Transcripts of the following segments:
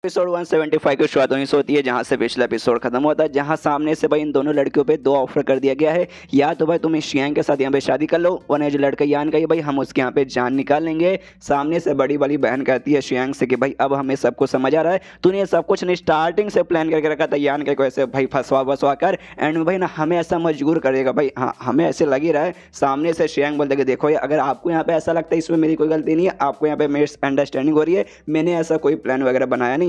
Episode 175 की शुरुआत वहीं से होती है जहां से पिछला एपिसोड खत्म होता है, जहां सामने से भाई इन दोनों लड़कियों पे दो ऑफर कर दिया गया है। या तो भाई तुम इस शियांग के साथ यहाँ पे शादी कर लो, वरना जो लड़का यान का है भाई हम उसके यहाँ पे जान निकाल लेंगे। सामने से बड़ी वाली बहन कहती है शियांग से कि भाई अब हमें सब कुछ समझ आ रहा है, तूने सब कुछ नहीं स्टार्टिंग से प्लान करके रखा था यान के को ऐसे भाई फंसवा कर एंड में भाई ना हमें ऐसा मजबूर करेगा भाई। हाँ हमें ऐसे लग ही रहा है। सामने से शियांग बोलते कि देखो अगर आपको यहाँ पे ऐसा लगता है इसमें मेरी कोई गलती नहीं है, आपको यहाँ पे मिसअंडरस्टैंडिंग हो रही है, मैंने ऐसा कोई प्लान वगैरह बनाया नहीं है।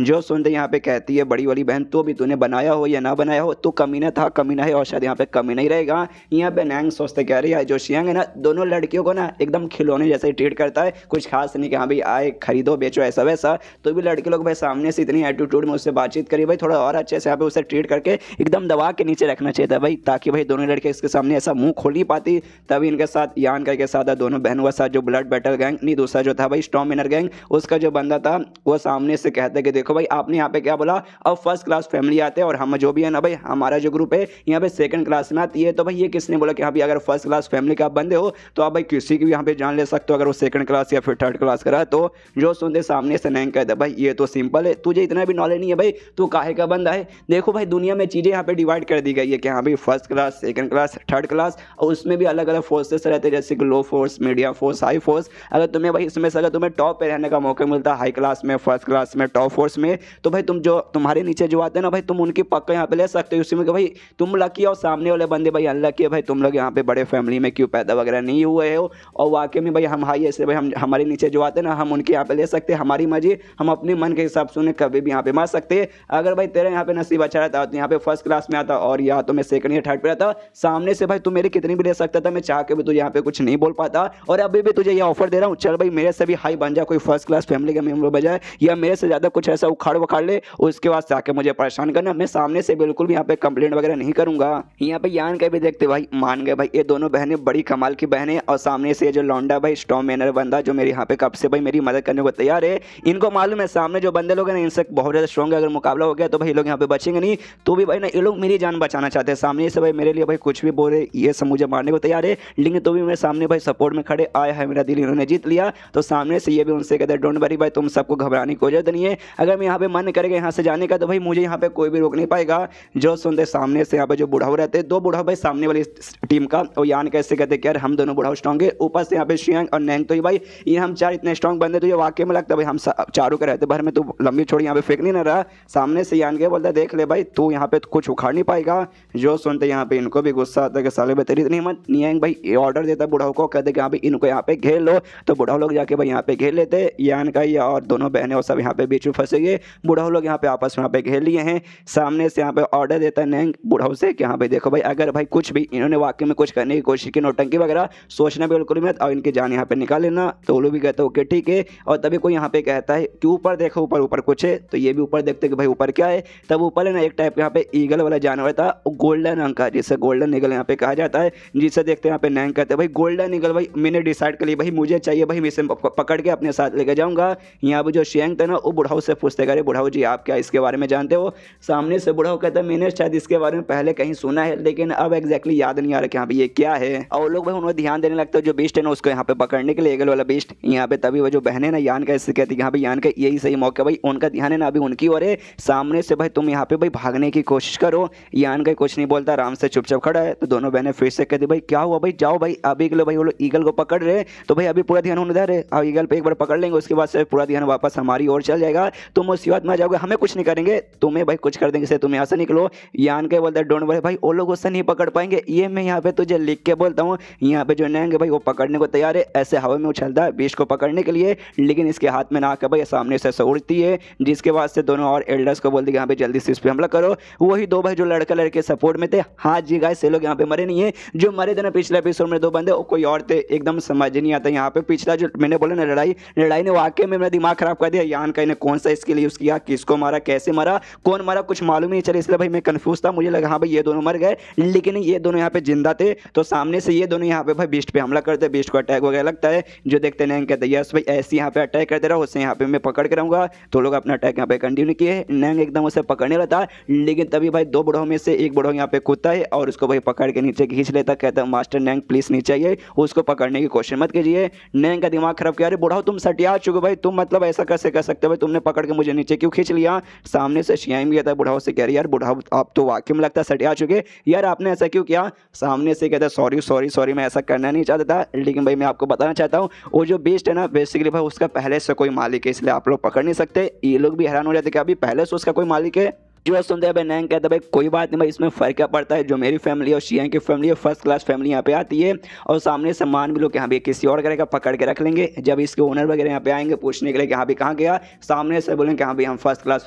जो सुनते यहाँ पे कहती है बड़ी वाली बहन तो भी तूने बनाया हो या ना बनाया हो तो कमीना था, कमीना है और शायद यहाँ पे कमीना ही रहेगा। यहाँ पे नैंग सोचते कह रही है जो शियांग है ना दोनों लड़कियों को ना एकदम खिलौने जैसे ट्रीट करता है, कुछ खास नहीं कि हाँ भाई आए खरीदो बेचो ऐसा वैसा। तो भी लड़के लोग भाई सामने से इतनी एटीट्यूड में उससे बातचीत करी भाई थोड़ा और अच्छे से यहाँ पे उसे ट्रीट करके एकदम दबा के नीचे रखना चाहिए था भाई, ताकि भाई दोनों लड़के इसके सामने ऐसा मुंह खोल नहीं पाती। तभी इनके साथ यान के साथ दोनों बहनों के साथ जो ब्लड बैटल गैंग नहीं दूसरा जो था भाई स्टॉर्म इनर गैंग उसका जो बंदा था वो सामने से कहता है कि देखो भाई आपने यहाँ पे क्या बोला, अब फर्स्ट क्लास फैमिली आते हैं और हम जो भी है ना भाई हमारा जो ग्रुप है यहाँ पे सेकंड क्लास में आती है। तो भाई ये किसने बोला कि हाँ भाई अगर फर्स्ट क्लास फैमिली का आप बंदे हो तो आप भाई किसी की भी यहाँ पे जान ले सकते हो अगर वो सेकंड क्लास या फिर थर्ड क्लास करा। तो जो सुनते सामने से नैंग कहते भाई ये तो सिंपल है, तुझे इतना भी नॉलेज नहीं है भाई, तू काहे का बंदा है। देखो भाई दुनिया में चीज़ें यहाँ पे डिवाइड कर दी गई है कि हाँ भाई first class second class third class, और उसमें भी अलग अलग फोर्सेस रहते हैं जैसे कि low force medium force high force. अगर तुम्हें भाई इसमें से अगर तुम्हें टॉप पे रहने का मौका मिलता है हाई क्लास में फर्स्ट क्लास में टॉप फोर्स में, तो भाई तुम जो तुम्हारे नीचे जो आते हैं ना भाई तुम उनकी पक्का यहाँ पे ले सकते हो उसी में कि भाई तुम लकी और सामने वाले बंदे भाई अनलकी है भाई, तुम लोग यहाँ पे बड़े फैमिली में क्यों पैदा वगैरह नहीं हुए हो। और वाकई में भाई हम हाई ऐसे भाई हम हमारे नीचे जो आते हैं ना हम उनके यहाँ पे ले सकते हैं, हमारी मर्जी हम अपने मन के हिसाब से उन्हें कभी भी यहाँ पे मार सकते हैं। अगर भाई तेरे यहाँ पे नसीब अच्छा रहता तो यहाँ पे फर्स्ट क्लास में आता और या तो मैं सेकंड या थर्ड पे रहता, सामने से भाई तू मेरी कितनी भी ले सकता था, मैं चाह के भी तुझे यहाँ पे कुछ नहीं बोल पाता। और अभी भी तुझे ये ऑफर दे रहा हूँ, चल भाई मेरे से भी हाई बन जा कोई फर्स्ट क्लास फैमिली का मेंबर बजाय, या मेरे से ज़्यादा कुछ ऐसा उखाड़ वखाड़ ले उसके बाद जाके मुझे परेशान करना, मैं सामने से बिल्कुल भी यहाँ पे कंप्लेंट वगैरह नहीं करूंगा। यहाँ पे यान के भी देखते भाई मान गए भाई ये दोनों बहनें बड़ी कमाल की बहनें, और सामने से जो लौंडा भाई स्टॉर्म मैनर बंदा जो मेरे यहाँ पे कब से भाई मेरी मदद करने को तैयार है। इनको मालूम है सामने जो बंदे लोग हैं ना इनसे बहुत ज़्यादा स्ट्रॉन्ग है, अगर मुकाबला हो गया तो भाई ये लोग यहाँ पे बचेंगे नहीं। तो भी भाई ना ये लोग मेरी जान बचाना चाहते हैं, सामने से भाई मेरे लिए भाई कुछ भी बोले ये सब मुझे मारने को तैयार है, लेकिन तो भी मेरे सामने भाई सपोर्ट में खड़े आया है, मेरा दिल इन्होंने जीत लिया। तो सामने से ये भी उनसे कहते हैं डोंट वरी भाई तुम सबको घबराने की कोई जरूरत नहीं है, अगर मैं यहाँ पे मन करेगा यहाँ से जाने का तो भाई मुझे यहाँ पे कोई भी रोक नहीं पाएगा। जो सुनते सामने से यहाँ पे जो बुढ़ाऊ रहते हैं दो बुढ़ाऊ भाई सामने वाली टीम का, और यान कैसे कहते कि यार हम दोनों बुढ़ाऊ स्ट्रॉन्ग है, ऊपर से यहाँ पे शियांग और नैंग तो भाई ये हम चार इतने स्ट्रॉन्ग बंदे तो ये वाकई में लगता है भाई हम चारों के रहते भर में तो लंबी छोड़ी यहाँ पे फेंक नहीं ना रहा। सामने से यान के बोलता है देख ले भाई तू यहाँ पे कुछ उखाड़ नहीं पाएगा। जो सुनते यहाँ पे इनको भी गुस्सा आता है कि साले में तेरी इतनी हिम्मत। नियांग भाई ये ऑर्डर देता है बुढ़ाऊ को, कहते कि यहाँ पे इनको यहाँ पे घेर लो, तो बुढ़ाऊ लोग जाके भाई यहाँ पे घेर लेते यान का या और दोनों बहनें और सब यहाँ पे बीच में फंसे गए। बुढ़ाऊ लोग यहाँ पे आपस में यहाँ पे घेर लिए हैं। सामने से यहाँ पे ऑर्डर देता है नैंग बुढ़ाऊ से कि हाँ भाई देखो भाई अगर भाई कुछ भी इन्होंने वाकई में कुछ करने की कोशिश की नौटंकी वगैरह सोचना बिल्कुल मत और इनकी जान यहाँ पे निकाल लेना। तो वो लोग भी कहते हैं ओके ठीक है। और तभी कोई यहाँ पे कहता है कि ऊपर देखो ऊपर ऊपर कुछ है, तो ये भी ऊपर देखते कि भाई ऊपर क्या है। तब ऊपर है ना एक टाइप यहाँ पे ईगल वाला जानवर था गोल्डन रंग का जिसे गोल्डन ईगल यहाँ पे कहा जाता है, जिसे देखते हैं यहाँ पे नैंग कहते हैं भाई गोल्डन ईगल भाई मैंने डिसाइड कर लिया भाई मुझे चाहिए भाई मैं इसे पकड़ के अपने साथ लेके जाऊंगा। यहाँ पे जो शियांग था ना वो बुढ़ाऊ से पूछते करे बुढ़ाऊ जी आप क्या इसके बारे में जानते हो। सामने से बुढ़ाऊ कहता है मैंने शायद इसके बारे में पहले कहीं सुना है लेकिन अब एग्जैक्टली याद नहीं आ रहा कि हाँ भाई ये क्या है। और लोग भाई उन्हें ध्यान देने लगता है जो बीस्ट है ना उसको यहाँ पे पकड़ने के लिए ईगल वाला बीस्ट। यहाँ पे तभी वो जो बहने ना यान का इससे कहती है हाँ भाई यान का यही सही मौका भाई उनका ध्यान है ना अभी उनकी ओर है। सामने से भाई तुम यहाँ पे भाई भागने की कोशिश करो। यान का कुछ नहीं बोलता आराम से चुपचाप खड़ा है। तो दोनों बहनें फिर से कहती भाई क्या हुआ भाई जाओ भाई अभी के लिए भाई वो लोग ईगल को पकड़ रहे तो भाई अभी पूरा ध्यान होने दे रहे, अब ईगल पे एक बार पकड़ लेंगे उसके बाद से पूरा ध्यान वापस हमारी ओर चल जाएगा, तुम मुसीबत में आ जाओगे, हमें कुछ नहीं करेंगे तुम्हें भाई कुछ कर देंगे से तुम यहाँ से निकलो। यान के बोलता है डोंट वरी भाई वो लोग उससे नहीं पकड़ पाएंगे, ये मैं यहाँ पे तुझे लिख के बोलता हूँ। यहाँ पे जो नैंग है भाई वो पकड़ने को तैयार है, ऐसे हवा में उछलता है बीच को पकड़ने के लिए, लेकिन इसके हाथ में ना आकर भाई सामने से उड़ती है, जिसके बाद से दोनों और एल्डर्स को बोलते हैं यहाँ पे जल्दी से इस पर हमला करो। वही दो भाई जो लड़का लड़के सपोर्ट में थे, हाँ जी गाइस से लोग यहाँ पे मरे नहीं है, जो मरे थे ना पिछले एपिसोड में दो बंदे वो कोई और थे, एकदम समझ नहीं आता। यहाँ पे पिछला जो मैंने बोला ना लड़ाई ने वाकई में मेरा दिमाग खराब कर दिया। यान का ने कौन सा स्किल यूज किया, किसको मारा, कैसे मारा, कौन मारा कुछ मालूम नहीं चला, इसलिए भाई मैं कंफ्यूज था। मुझे लगा हाँ भाई ये दोनों मर गए, लेकिन ये दोनों यहाँ पे जिंदा थे। तो सामने से ये दोनों यहाँ पे भाई बीस्ट पे हमला करते, बीस्ट को अटैक वगैरह लगता है, जो देखते नैंग कहते यस भाई ऐसे यहाँ पे अटैक करते रहो, उससे यहाँ पे मैं पकड़ के रहूंगा। तो लोग अपना अटैक यहाँ पे कंटिन्यू किए, नैंग एकदम उसे पकड़ने लगा, लेकिन तभी भाई दो बुढ़ों में से एक बुढ़ो यहाँ पे कूदता है और उसको भाई पकड़ के नीचे खींच लेता, कहता है मास्टर नैंग प्लीज नीचे आइए, उसको पकड़ने की कोशिश मत कीजिए। नैंग का दिमाग खराब किया, अरे बुढ़ाओ तुम सटिया चुके भाई, तुम मतलब ऐसा कैसे कर सकते हो भाई, तुम ने पकड़ के मुझे नीचे क्यों खींच लिया। सामने से शियांग भी कहता है बुढ़ाओ से, कह रही यार बुढ़ाओ आप तो वाकई में लगता है सटिया चुके यार, आपने ऐसा क्यों किया। सामने से कहता है सॉरी सॉरी सॉरी, मैं ऐसा करना नहीं चाहता था, लेकिन भाई मैं आपको बताना चाहता हूँ वो जो बीस्ट है ना बेसिकली भाई उसका पहले से कोई मालिक है, इसलिए आप लोग पकड़ नहीं सकते। ये लोग भी हैरान हो जाते कि अभी पहले से उसका कोई मालिक है। जो सुनते हैं भाई नैंग कहता है भाई कोई बात नहीं भाई, इसमें फ़र्क क्या पड़ता है, जो मेरी फैमिली और शियांग की फैमिली है फर्स्ट क्लास फैमिली यहाँ पे आती है, और सामने से मान भी लो कि यहाँ भी किसी और वगैरह का पकड़ के रख लेंगे, जब इसके ओनर वगैरह यहाँ पे आएंगे पूछने के लिए कि यहाँ भी कहाँ गया, सामने से बोलेंगे कि हाँ भाई हम फर्स्ट क्लास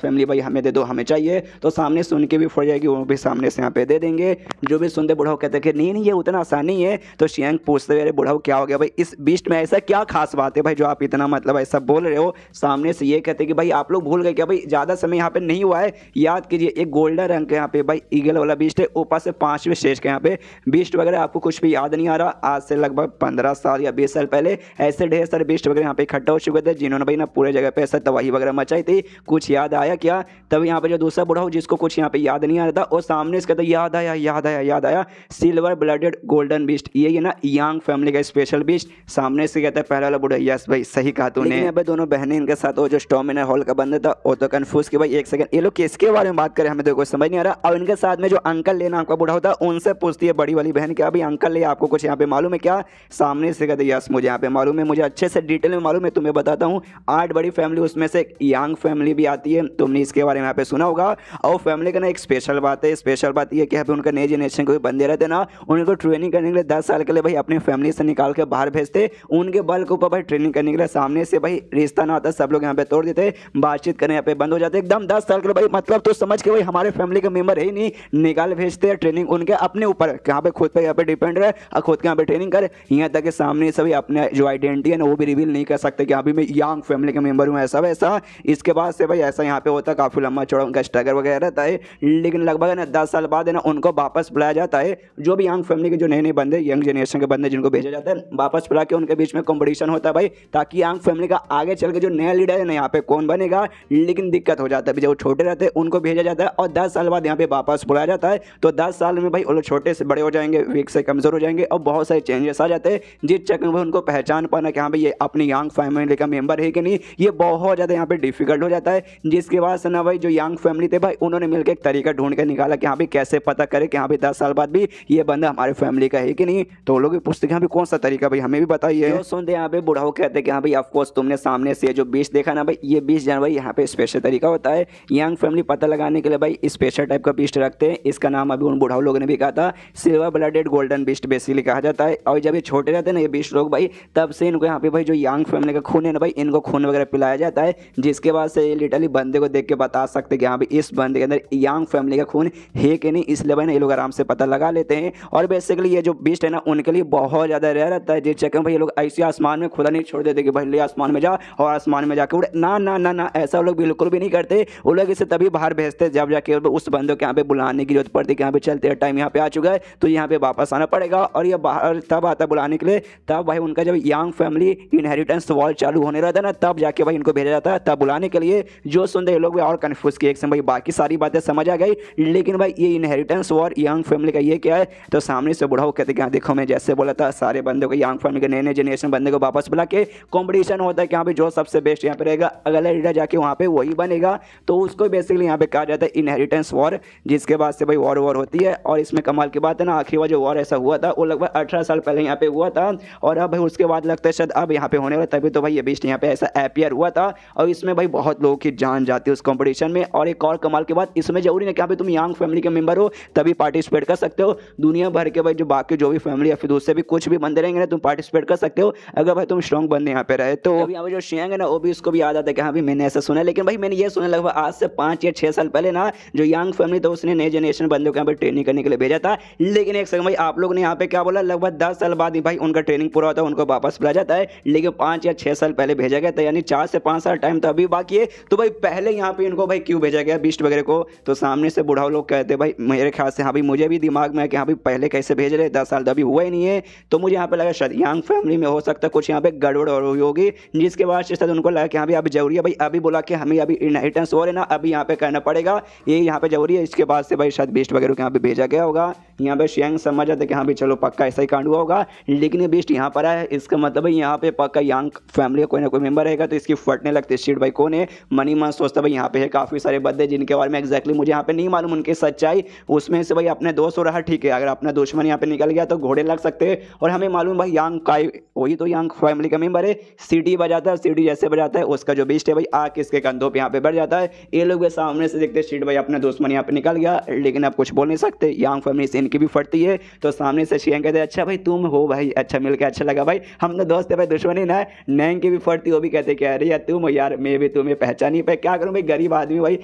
फैमिली भाई हमें दे दो हमें चाहिए, तो सामने से उनकी भी फट जाएगी, वो भी सामने से यहाँ पे दे देंगे। जो भी सुनते बुढ़ाओ कहते हैं कि नहीं नहीं ये उतना आसान नहीं है। तो शियांग पूछते अरे बुढ़ाओ क्या हो गया भाई, इस बीस्ट में ऐसा क्या खास बात है भाई जो आप इतना मतलब ऐसा बोल रहे हो। सामने से ये कहते कि भाई आप लोग भूल गए क्या भाई, ज़्यादा समय यहाँ पे नहीं हुआ है, याद कीजिए एक गोल्डन रंग के यहाँ पे भाई ईगल वाला बीस्ट है, ऊपर से 5वें स्टेज के यहाँ पे बीस्ट वगैरह आपको कुछ भी याद नहीं आ रहा। आज से लगभग 15 साल या 20 साल पहले ऐसे ढेर सारे बीस्ट वगैरह यहाँ पे इकट्ठा हो चुके थे, जिन्होंने भाई ना पूरे जगह पे ऐसा तबाही वगैरह मचाई थी। कुछ याद आया क्या। तब यहाँ पे जो दूसरा बुढ़ा हो जिसको कुछ यहाँ पे याद नहीं आ रहा था, और सामने इसका तो याद आया याद आया याद आया, सिल्वर ब्लडेड गोल्डन बीस्ट, ये ना यांग फैमिली का स्पेशल बीस्ट। सामने से कहता है पहला वाला बुढ़ा यस भाई सही कहा तूने। यहाँ पे दोनों बहनें इनके साथ वो जो स्टॉमिनर हॉल का बंदा था वो तो कंफ्यूज कि भाई एक सेकंड ये लोग किसके बारे में बात करें हमें तो कोई समझ नहीं आ रहा। और इनके साथ में जो अंकल लेना आपका बुढ़ा होता है उनसे पूछती है बड़ी वाली बहन क्या अभी अंकल ले आपको कुछ यहाँ पे मालूम है क्या। सामने से कहते यस मुझे यहाँ पे मालूम है, मुझे अच्छे से डिटेल में मालूम है, तुम्हें बताता हूँ 8 बड़ी फैमिली उसमें से यांग फैमिली भी आती है, तुमने इसके बारे में यहाँ पे सुना होगा। और फैमिली का ना एक स्पेशल बात है, स्पेशल बात ये कि यहाँ पे उनका नए जनरेशन के बंदे रहते ना, उनको ट्रेनिंग करने के लिए 10 साल के लिए भाई अपनी फैमिली से निकाल के बाहर भेजते, उनके बल के ऊपर भाई ट्रेनिंग करने के लिए। सामने से भाई रिश्ता ना आता सब लोग यहाँ पे तोड़ देते, बातचीत करने यहाँ पे बंद हो जाते एकदम 10 साल के लिए भाई, मतलब तो समझ के भाई हमारे फैमिली का मेंबर है ही नहीं, निकाल भेजते हैं ट्रेनिंग उनके अपने ऊपर, यहाँ पे खुद पे यहाँ पे डिपेंड रहे और खुद के यहाँ पे ट्रेनिंग करे, यहाँ तक कि सामने सभी अपने जो आइडेंटिटी है ना वो भी रिवील नहीं कर सकते कि अभी मैं यांग फैमिली के मेंबर हूँ ऐसा वैसा। इसके बाद से भाई ऐसा यहाँ पे होता है, काफ़ी लंबा चौड़ा उनका स्ट्रगल वगैरह रहता है, लेकिन लगभग ना 10 साल बाद है ना उनको वापस बुलाया जाता है। जो भी यांग फैमिली के जो नए नए बंदे यंग जनरेशन के बंदे जिनको भेजा जाता है वापस बुला के उनके बीच में कॉम्पिटिशन होता है भाई, ताकि यांग फैमिली का आगे चल के जो नया लीडर है ना यहाँ पे कौन बनेगा। लेकिन दिक्कत हो जाता है जब वो छोटे रहते हैं उनको भेजा जाता है और 10 साल बाद यहाँ पे वापस बुलाया जाता है, तो 10 साल में भाई वो लोग छोटे से बड़े हो जाएंगे, वीक से कमज़ोर हो जाएंगे और बहुत सारे चेंजेस आ जाते हैं, जिस चक्कर में उनको पहचान पाना कि हाँ भाई ये अपनी यांग फैमिली का मेंबर है कि नहीं, ये बहुत ज़्यादा यहाँ पे डिफिकल्ट हो जाता है। जिसके बाद से ना भाई जो यांग फैमिली थे भाई उन्होंने मिलकर एक तरीका ढूंढ के निकाला कि हाँ भाई कैसे पता करे कि हाँ भाई 10 साल बाद भी ये बंदा हमारे फैमिली का है कि नहीं। तो वो लोग भी पूछते कि हाँ भाई कौन सा तरीका भाई हमें भी बताइए। सुनते यहाँ पे बुढ़ाओ कहते कि हाँ भाई ऑफकोर्स तुमने सामने से जो 20 देखा ना भाई, ये 20 जनवरी यहाँ पे स्पेशल तरीका होता है, यांग फैमिली पता लगाने के लिए भाई स्पेशल टाइप का बीस्ट रखते हैं। इसका नाम अभी उन बुढ़ाओ लोगों ने भी कहा था silver blooded golden beast basically कहा जाता है। और जब ये छोटे रहते हैं ना ये बीस्ट लोग भाई, तब से इनको यहाँ पे भाई जो यांग फैमिली का खून है ना भाई इनको खून वगैरह पिलाया जाता है, जिसके बाद से ये लिटरली बंदे को देख के बता सकते हैं कि हाँ भाई इस बंदे के अंदर यांग फैमिली का खून है कि नहीं, इसलिए भाई ना ये लोग आराम से पता लगा लेते हैं। और बेसिकली ये जो बीस्ट है ना उनके लिए बहुत ज़्यादा रेयर रहता है, जिस चक्कर में भाई ये लोग ऐसे आसमान में खुदा नहीं छोड़ देते कि भाई ले आसमान में जा और आसमान में जाके उड़े, ना ना ना ना ऐसा वो लोग बिल्कुल भी नहीं करते। वो लोग इसे तभी बाहर भेजते जब जाके उस बंदे को यहाँ पे बुलाने की जरूरत पड़ती है कि यहाँ पे चलते टाइम यहाँ पे आ चुका है तो यहाँ पे वापस आना पड़ेगा। और ये बाहर तब आता है बुलाने के लिए तब भाई उनका जब यांग फैमिली इनहेरिटेंस वॉर चालू होने रहता है ना, तब जाके भाई इनको भेजा जाता है तब बुलाने के लिए। जो सुनते ये लोग भी और कन्फ्यूज किए एक समय भाई बाकी सारी बातें समझ आ गई, लेकिन भाई ये इनहेरिटेंस वॉर यांग फैमिली का ये क्या है। तो सामने से बुढ़ाओ कहते कि हाँ देखो मैं जैसे बोला था सारे बंदे को यांग फैमिली के नए नए जनरेशन बंदे को वापस बुला के कॉम्पिटिशन होता है कि यहाँ पे जो सबसे बेस्ट यहाँ पे रहेगा अगला लीडर जाके वहाँ पे वही बनेगा, तो उसको बेसिकली यहाँ पे कहा जाता है इनहेरिटेंस वॉर। जिसके बाद से भाई वॉर होती है। और इसमें कमाल की बात है ना आखिरी बार जो वॉर ऐसा हुआ था वो लगभग 18 साल पहले यहाँ पे हुआ था, और अब भाई उसके बाद लगता है शायद अब यहाँ पे होने वाला, तभी तो भाई ये बीस्ट यहाँ पे ऐसा अपीयर हुआ था। और इसमें भाई बहुत लोगों की जान जाती है उस कॉम्पिटिशन में। और एक और कमाल की बात इसमें जरूरी नहीं कि यहाँ पे तुम यांग फैमिली के मेंबर हो तभी पार्टिसिपेट कर सकते हो, दुनिया भर के भाई जो बाकी जो भी फैमिली या फिर उससे भी कुछ भी बंदे रहेंगे ना तुम पार्टिसिपेट कर सकते हो अगर भाई तुम स्ट्रॉन्ग बंदे यहाँ पे रहे। तो यहाँ पे जो शियांग है ना वो भी उसको भी याद आता है कि हाँ भाई मैंने ऐसा सुना, लेकिन भाई मैंने ये सुना लगभग आज से 5 या 6 साल पहले ना जो यांग फैमिली था उसने नए जनरेशन बंदों को यहाँ पे ट्रेनिंग करने के लिए भेजा था। लेकिन एक सेकंड भाई आप लोग ने यहाँ पे क्या बोला, लगभग 10 साल बाद ही भाई उनका ट्रेनिंग पूरा होता है उनको वापस बुलाया जाता है, लेकिन 5 या 6 साल पहले भेजा गया था, यानी 4 से 5 साल टाइम तो अभी बाकी है। तो भाई पहले यहाँ पे इनको भाई क्यों भेजा गया बीस्ट वगैरह को। तो सामने से बुढ़ाओ लोग कहते भाई मेरे ख्याल से हाँ भाई मुझे भी दिमाग में है कि हाँ भाई पहले कैसे भेज रहे, 10 साल तो अभी हुआ ही नहीं है। तो मुझे यहाँ पे लगा शायद यांग फैमिली में हो सकता है कुछ यहाँ पे गड़बड़ हुई होगी, जिसके बाद शायद उनको लगा कि हाँ भाई अभी जरूरी है भाई अभी बोला कि हमें अभी इनहेरिटेंस हो रहा है ना अभी यहाँ पे करना पड़ेगा। पड़ेगा, ये यहाँ पे जरूरी है। इसके बाद से भाई शायद बीस्ट वगैरह को यहाँ पे भेजा गया होगा। यहाँ पे शियांग समझ जाते कि हाँ भी चलो पक्का ऐसा ही कांड हुआ होगा, लेकिन ये बीस्ट यहाँ पर आया है, इसका मतलब है यहाँ पे पक्का यांग फैमिली का कोई ना कोई मेंबर रहेगा। तो इसकी फटने लगती शीट भाई कौन है, मनी मन सोचता भाई यहाँ पे है काफ़ी सारे बंदे जिनके बारे में एग्जैक्टली मुझे यहाँ पे नहीं मालूम उनकी सच्चाई। उसमें से भाई अपने दोस्त हो रहा, ठीक है, अगर अपना दुश्मन यहाँ पे निकल गया तो घोड़े लग सकते हैं। और हमें मालूम भाई यांग का वही तो यांग फैमिली का मेंबर है, सीटी बजाता है, सीटी जैसे बजाता है उसका जो बीस्ट है भाई आके इसके कंधों पे यहाँ पे बैठ जाता है। ये लोग भी सामने से देखते शीट भाई अपने दुश्मन यहाँ पे निकल गया, लेकिन अब कुछ बोल नहीं सकते, यांग फैमिली से इनकी भी फटती है। तो सामने से शियांग कहते हैं अच्छा भाई तुम हो भाई, अच्छा मिलकर अच्छा लगा भाई, हम तो दोस्त है भाई दुश्मनी ना है। नैंग की भी फटती, वो भी कहते क्या अरे यार तुम यार, मैं भी तुम्हें पहचान नहीं पाए, क्या करूँ भाई गरीब आदमी भाई,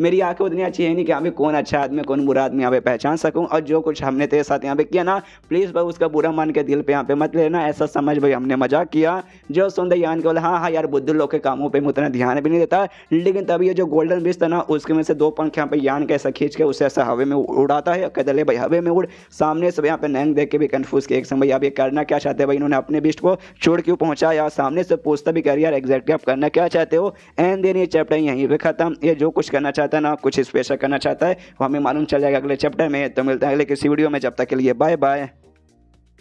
मेरी आंखें उतनी अच्छी है नहीं कि यहाँ पे कौन अच्छा आदमी कौन बुरा आदमी यहाँ पे पहचान सकूँ। और जो कुछ हमने तेरे साथ यहाँ पे किया ना, प्लीज़ भाई उसका बुरा मान के दिल पे यहाँ पे मत लेना, ऐसा समझ भाई हमने मजाक किया। जो सुनते यान के बोले हाँ हाँ यार बुद्धू लोग के कामों पे मैं उतना ध्यान भी नहीं देता, लेकिन तभी ये जो गोल्डन बीस्ट था ना उसके में से 2 पंख यहाँ पे यान के ऐसा खींच के उसे ऐसा हवे में उड़ाता है, कहते ले भाई हवे में उड़। सामने से यहाँ पे नैंग देख के भी कंफ्यूज के एक समय अब ये करना क्या चाहते हैं भाई, इन्होंने अपने बीस्ट को छोड़ क्यों पहुंचाया। सामने से पूछता भी कर यार एग्जैक्टली आप करना क्या चाहते हो। एंड देन ये चैप्टर यहीं पे खत्म। ये जो कुछ करना चाहता है ना, कुछ स्पेशल करना चाहता है वो हमें मालूम चल जाएगा अगले चैप्टर में। तो मिलता है अगले किसी वीडियो में, जब तक के लिए बाय बाय।